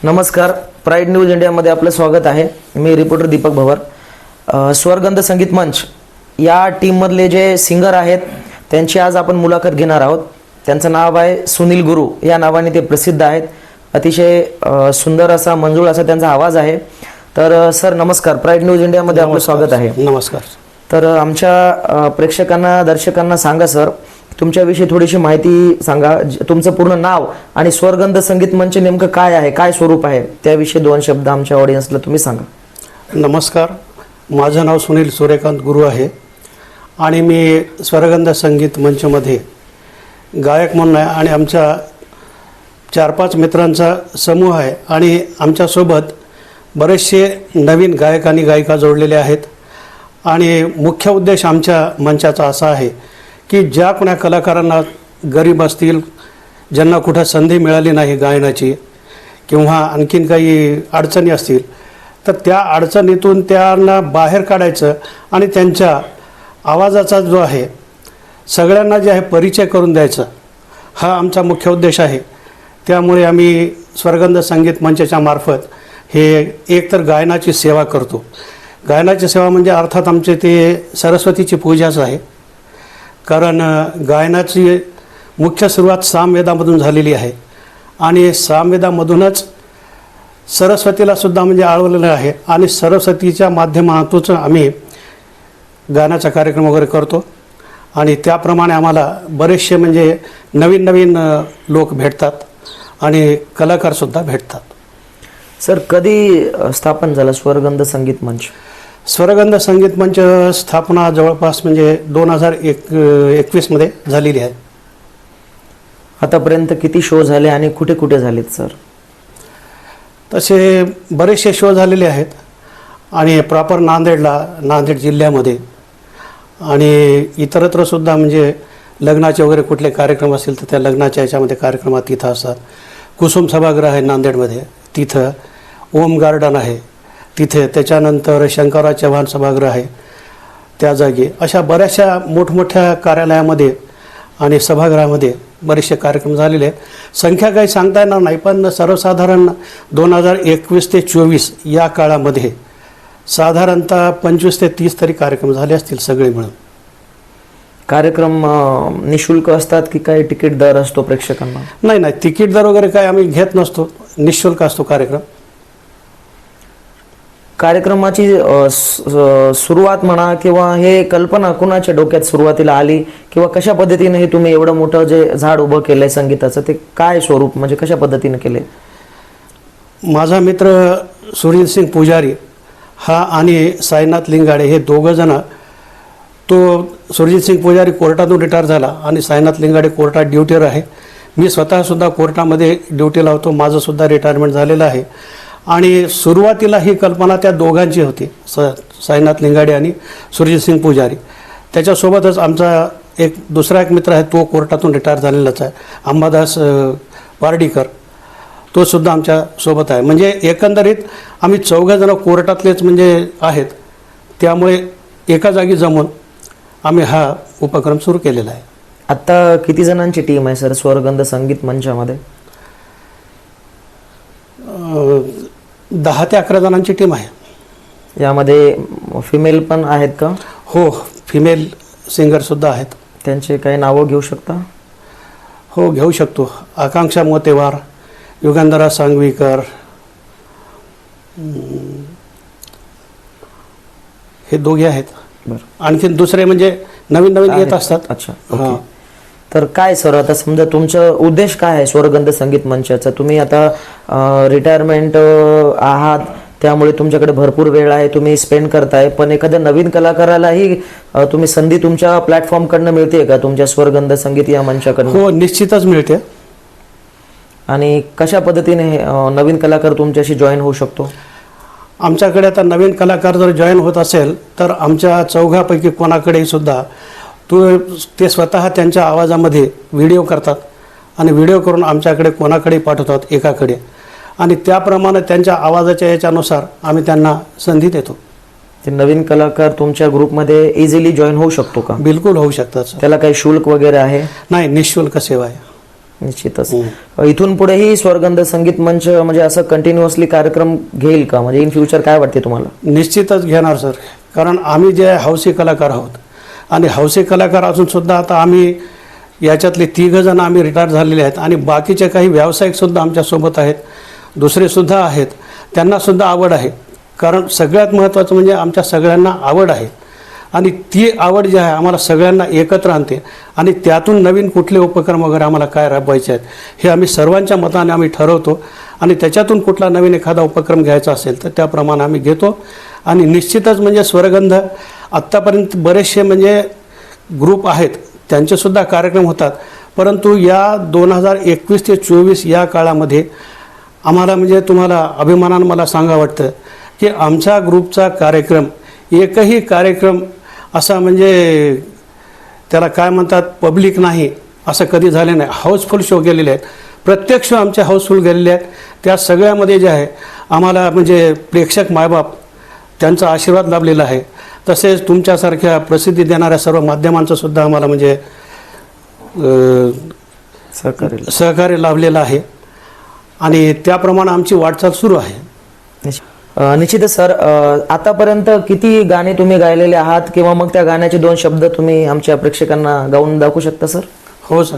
नमस्कार, pride news इंडियामध्ये आपलं स्वागत आहे. मी रिपोर्टर दीपक भवर. स्वरगंध संगीत मंच या टीममधले जे सिंगर आहेत त्यांची आज आपण मुलाखत घेणार आहोत. त्यांचं नाव आहे सुनील गुरु. या नावाने ते प्रसिद्ध आहेत. अतिशय सुंदर असा मंजूळ असा त्यांचा आवाज आहे. तर सर नमस्कार, प्राईड न्यूज इंडियामध्ये आपलं स्वागत आहे. नमस्कार. तर आमच्या प्रेक्षकांना दर्शकांना सांगा सर, तुमच्याविषयी थोडीशी माहिती सांगा. तुमचं पूर्ण नाव आणि स्वरगंध संगीत मंच नेमकं काय आहे, काय स्वरूप आहे, त्याविषयी दोन शब्द आमच्या ऑडियन्सला तुम्ही सांगा. नमस्कार, माझं नाव सुनील सूर्यकांत गुरु आहे आणि मी स्वरगंध संगीत मंचमध्ये गायक म्हणून आहे आणि आमच्या 4-5 मित्रांचा समूह आहे आणि आमच्यासोबत बरेचसे नवीन गायक आणि गायिका जोडलेले आहेत. आणि मुख्य उद्देश आमच्या मंचाचा असा आहे की ज्या कोणा कलाकारांना गरीब असतील, ज्यांना कुठं संधी मिळाली नाही गायनाची किंवा आणखीन काही अडचणी असतील, तर त्या अडचणीतून त्यांना बाहेर काढायचं आणि त्यांच्या आवाजाचा जो आहे सगळ्यांना जे आहे परिचय करून द्यायचा, हा आमचा मुख्य उद्देश आहे. त्यामुळे आम्ही स्वरगंध संगीत मंचाच्या मार्फत हे एकतर गायनाची सेवा करतो. गायनाची सेवा म्हणजे अर्थात आमचे ते सरस्वतीची पूजाच आहे. कारण गायनाची मुख्य सुरुवात सामवेदामधून झालेली आहे आणि सामवेदामधूनच सरस्वतीला सुद्धा म्हणजे आळवलेलं आहे आणि सरस्वतीच्या माध्यमातूनच आम्ही गाण्याचा कार्यक्रम वगैरे करतो. आणि त्याप्रमाणे आम्हाला बरेचसे म्हणजे नवीन नवीन लोक भेटतात आणि कलाकारसुद्धा भेटतात. सर कधी स्थापन झालं स्वरगंध संगीत मंच? स्वरगंध संगीत मंच स्थापना जवळपास म्हणजे 2021 झालेली आहे. आतापर्यंत किती शो झाले आणि कुठे कुठे झालेत सर? तसे बरेचसे शो झालेले आहेत आणि प्रॉपर नांदेड जिल्ह्यामध्ये आणि इतरत्रसुद्धा म्हणजे लग्नाचे वगैरे कुठले कार्यक्रम असतील तर त्या लग्नाच्या याच्यामध्ये कार्यक्रमात तिथं असतात. कुसुम सभागृह आहे नांदेडमध्ये, तिथं ओम गार्डन आहे तिथे, त्याच्यानंतर शंकरराव चव्हाण सभागृह आहे त्या जागी, अशा बऱ्याचशा मोठमोठ्या कार्यालयामध्ये आणि सभागृहामध्ये बरेचसे कार्यक्रम झालेले आहेत. संख्या काही सांगता येणार नाही, पण सर्वसाधारण 2021 ते 24 या काळामध्ये साधारणतः 25 ते 30 तरी कार्यक्रम झाले असतील सगळे मिळून. कार्यक्रम निशुल्क असतात की काही तिकीट दर असतो प्रेक्षकांना? नाही, तिकीट दर वगैरे काय आम्ही घेत नसतो, निःशुल्क असतो कार्यक्रम. कार्यक्रमाची सुरुवात म्हणा किंवा हे कल्पना कुणाच्या डोक्यात सुरुवातीला आली किंवा कशा पद्धतीने हे तुम्ही एवढं मोठं जे झाड उभं केलंय संगीताचं, ते काय स्वरूप म्हणजे कशा पद्धतीने केले? माझा मित्र सुनील सिंग पुजारी हा आणि साईनाथ लिंगाडे हे दोघं जण, तो सुरजित सिंग पुजारी कोर्टातून रिटायर झाला आणि साईनाथ लिंगाडे कोर्टात ड्युटीवर आहे. मी स्वतःसुद्धा कोर्टामध्ये ड्युटीला होतो, माझंसुद्धा रिटायरमेंट झालेलं आहे. आणि सुरुवातीला ही कल्पना त्या दोघांची होती, साईनाथ लिंगाडे आणि सुरजित सिंग पुजारी. त्याच्यासोबतच आमचा दुसरा एक मित्र आहे, तो कोर्टातून रिटायर झालेलाच आहे, अंबादास पारडीकर, तो सुद्धा आमच्या सोबत आहे. म्हणजे एकंदरीत आम्ही 4 जण कोर्टातलेच म्हणजे आहेत. त्यामुळे एका जागी जमून आम्ही हा उपक्रम सुरू केलेला आहे. आता किती जणांची टीम आहे सर स्वरगंध संगीत मंचामध्ये? 10 ते 11 जणांची टीम आहे. यामध्ये फिमेल पण आहेत का? हो, फिमेल सिंगरसुद्धा आहेत. त्यांचे काही नावं घेऊ शकता? हो, घेऊ शकतो. आकांक्षा मोतेवार, युगंधरा सांगवीकर, हे दोघे आहेत. बरं. आणखीन दुसरे म्हणजे नवीन येत असतात. अच्छा, ओके. तर काय सर, आता समजा तुमचं उद्देश काय आहे स्वरगंध संगीत मंचाचा? तुम्ही आता रिटायरमेंट आहात, त्यामुळे तुमच्याकडे भरपूर वेळ आहे, तुम्ही स्पेंड करताय, पण एखाद्या नवीन कलाकारालाही तुम्ही संधी तुमच्या प्लॅटफॉर्मकडनं मिळते का तुमच्या स्वरगंध संगीत या मंचाकडनं? हो, निश्चितच मिळते. आणि कशा पद्धतीने नवीन कलाकार तुमच्याशी जॉईन होऊ शकतो? आमच्याकडे आता नवीन कलाकार जर जॉईन होत असेल तर आमच्या 4पैकी कोणाकडेही सुद्धा ते स्वतः त्यांच्या आवाजामध्ये व्हिडिओ करतात आणि व्हिडिओ करून आमच्याकडे कोणाकडे पाठवतात एकाकडे, आणि त्याप्रमाणे त्यांच्या आवाजाच्या याच्यानुसार आम्ही त्यांना संधी देतो. ते नवीन कलाकार तुमच्या ग्रुपमध्ये इझिली जॉईन होऊ शकतो का? बिलकुल होऊ शकतात. त्याला काही शुल्क वगैरे आहे? नाही, निःशुल्क सेवा आहे. निश्चितच. इथून पुढेही स्वरगंध संगीत मंच म्हणजे असं कंटिन्युअसली कार्यक्रम घेईल का, म्हणजे इन फ्युचर काय वाटते तुम्हाला? निश्चितच घेणार सर, कारण आम्ही जे हौसी कलाकार आहोत आणि हौसी कलाकार असून सुद्धा आता आम्ही याच्यातले 3 जण आम्ही रिटायर झालेले आहेत आणि बाकीचे काही व्यावसायिकसुद्धा आमच्यासोबत आहेत, दुसरेसुद्धा आहेत, त्यांनासुद्धा आवड आहे. कारण सगळ्यात महत्त्वाचं म्हणजे आमच्या सगळ्यांना आवड आहे आणि ती आवड जी आहे आम्हाला सगळ्यांना एकत्र आणते आणि त्यातून नवीन कुठले उपक्रम वगैरे आम्हाला काय राबवायचे आहेत हे आम्ही सर्वांच्या मताने आम्ही ठरवतो आणि त्याच्यातून कुठला नवीन एखादा उपक्रम घ्यायचा असेल तर त्याप्रमाणे आम्ही घेतो. आणि निश्चितच म्हणजे स्वरगंध आत्तापर्यंत बरेचसे म्हणजे ग्रुप आहेत, त्यांचेसुद्धा कार्यक्रम होतात, परंतु या 2021 ते 24 या काळामध्ये आम्हाला म्हणजे तुम्हाला अभिमानानं मला सांगा वाटतं की आमच्या ग्रुपचा कार्यक्रम एकही कार्यक्रम असा म्हणजे त्याला काय म्हणतात पब्लिक नाही असं कधी झाले नाही. हाऊसफुल शो गेलेले आहेत, प्रत्येक शो आमचे हाऊसफुल गेलेले आहेत. त्या सगळ्यामध्ये जे आहे आम्हाला म्हणजे प्रेक्षक मायबाप त्यांचा आशीर्वाद लाभलेला आहे. तसेच तुमच्यासारख्या प्रसिद्धी देणाऱ्या सर्व माध्यमांचं सुद्धा आम्हाला म्हणजे सहकार्य लाभलेलं आहे आणि त्याप्रमाणे आमची वाटचाल सुरू आहे. निश्चितच सर, आतापर्यंत किती गाणे तुम्ही गायलेले आहात किंवा मग त्या गाण्याचे 2 शब्द तुम्ही आमच्या प्रेक्षकांना गाऊन दाखवू शकता सर? हो सर.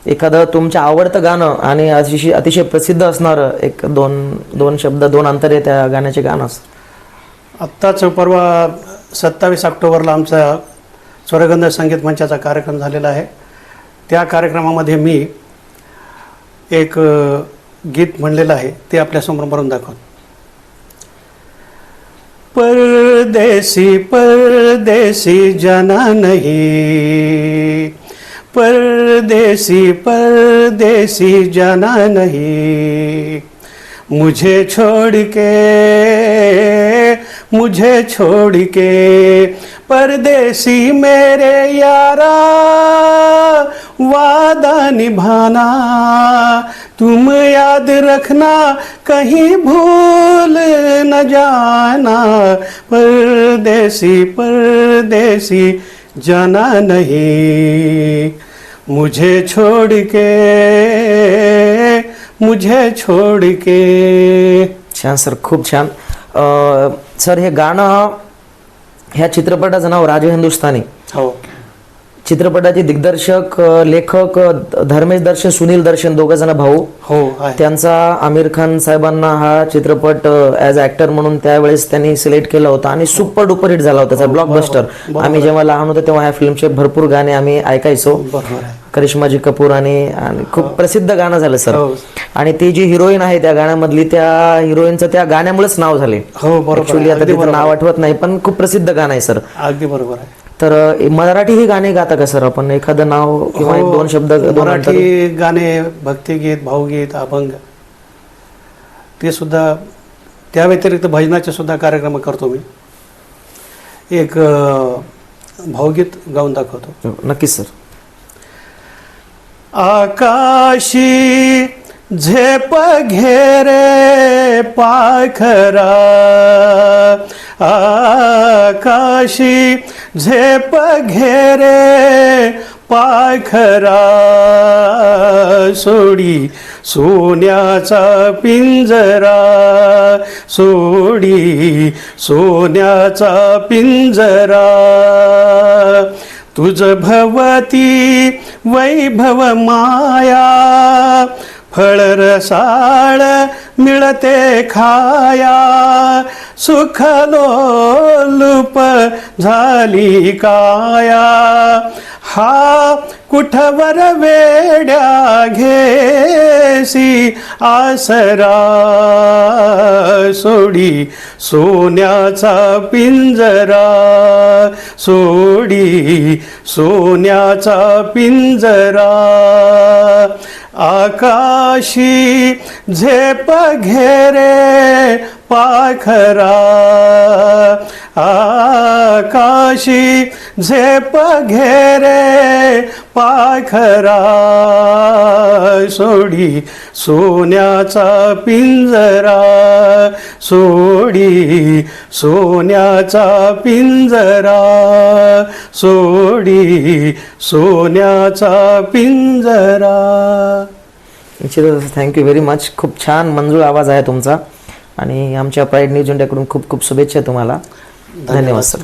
एखादं तुमचं आवडतं गाणं आणि अतिशय प्रसिद्ध असणारं एक 2 शब्द 2 अंतरे त्या गाण्याचे गाणं. आत्ताच परवा 27 ऑक्टोबरला आमचा स्वरगंध संगीत मंचाचा कार्यक्रम झालेला आहे. त्या कार्यक्रमामध्ये मी एक गीत म्हणलेलं आहे ते आपल्यासमोर म्हणून दाखवतो. परदेसी परदेसी जाना नहीं, परदेसी परदेसी जाना नहीं, मुझे छोड़ के परदेसी मेरे यारा वादा निभाना, तुम याद रखना कहीं भूल न जाना, परदेसी परदेसी जाना नहीं, मुझे छोड़ के. छान सर, खूप छान. सर हे गाणं ह्या चित्रपटाचं नाव राजे हिंदुस्थानी. हो. चित्रपटाचे दिग्दर्शक लेखक धर्मेश दर्शन, सुनील दर्शन, 2 जण भाऊ. हो आहे. त्यांचा आमिर खान साहेबांना हा चित्रपट ॲज ॲक्टर म्हणून त्यावेळेस त्यांनी सिलेक्ट केला होता आणि सुपर डुपर हिट झाला होता, ब्लॉकबस्टर. आम्ही जेव्हा लहान होतो तेव्हा ह्या फिल्मचे भरपूर गाणे आम्ही ऐकायचो. करिश्माजी कपूर आणि खूप प्रसिद्ध गाणं झालं सर. आणि ती जी हिरोईन आहे त्या गाण्यामधली, त्या हिरोईनचं त्या गाण्यामुळेच नाव झाले. हो बरोबर. ऍक्च्युली आता तिचं नाव आठवत नाही पण खूप प्रसिद्ध गाणं आहे सर. अगदी बरोबर आहे. तर मराठी ही गाणी गाता का सर आपण? एखादं नाव किंवा 2 शब्द? मराठी गाणे, भक्तिगीत, भावगीत, अभंग ते सुद्धा, त्या व्यतिरिक्त भजनाचे सुद्धा कार्यक्रम करतो मी. एक भावगीत गाऊन दाखवतो. नक्कीच सर. आकाशी झेप घेरे पाखरा, आकाशी झेप घेरे पाखरा, सोडी सोन्याचा पिंजरा, सोडी सोन्याचा पिंजरा, तुझ भवती वैभव माया, फळ रसाळ मिळते खाया, सुखलोलुप झाली काया, हा कुठवर वेड्या घेसी आसरा, सोडी सोन्याचा पिंजरा, सोडी सोन्याचा पिंजरा, आकाशी झेप घेरे पाखरा आकाशी झेप घेरे पाखरा सोडी सोन्याचा पिंजरा सोडी सोन्याचा पिंजरा सोडी सोन्याचा पिंजरा. निश्चितच थँक्यू व्हेरी मच. खूप छान मंजूळ आवाज आहे तुमचा आणि आमच्या प्राईड न्यूज इंडियाकडून खूप खूप शुभेच्छा तुम्हाला. धन्यवाद सर.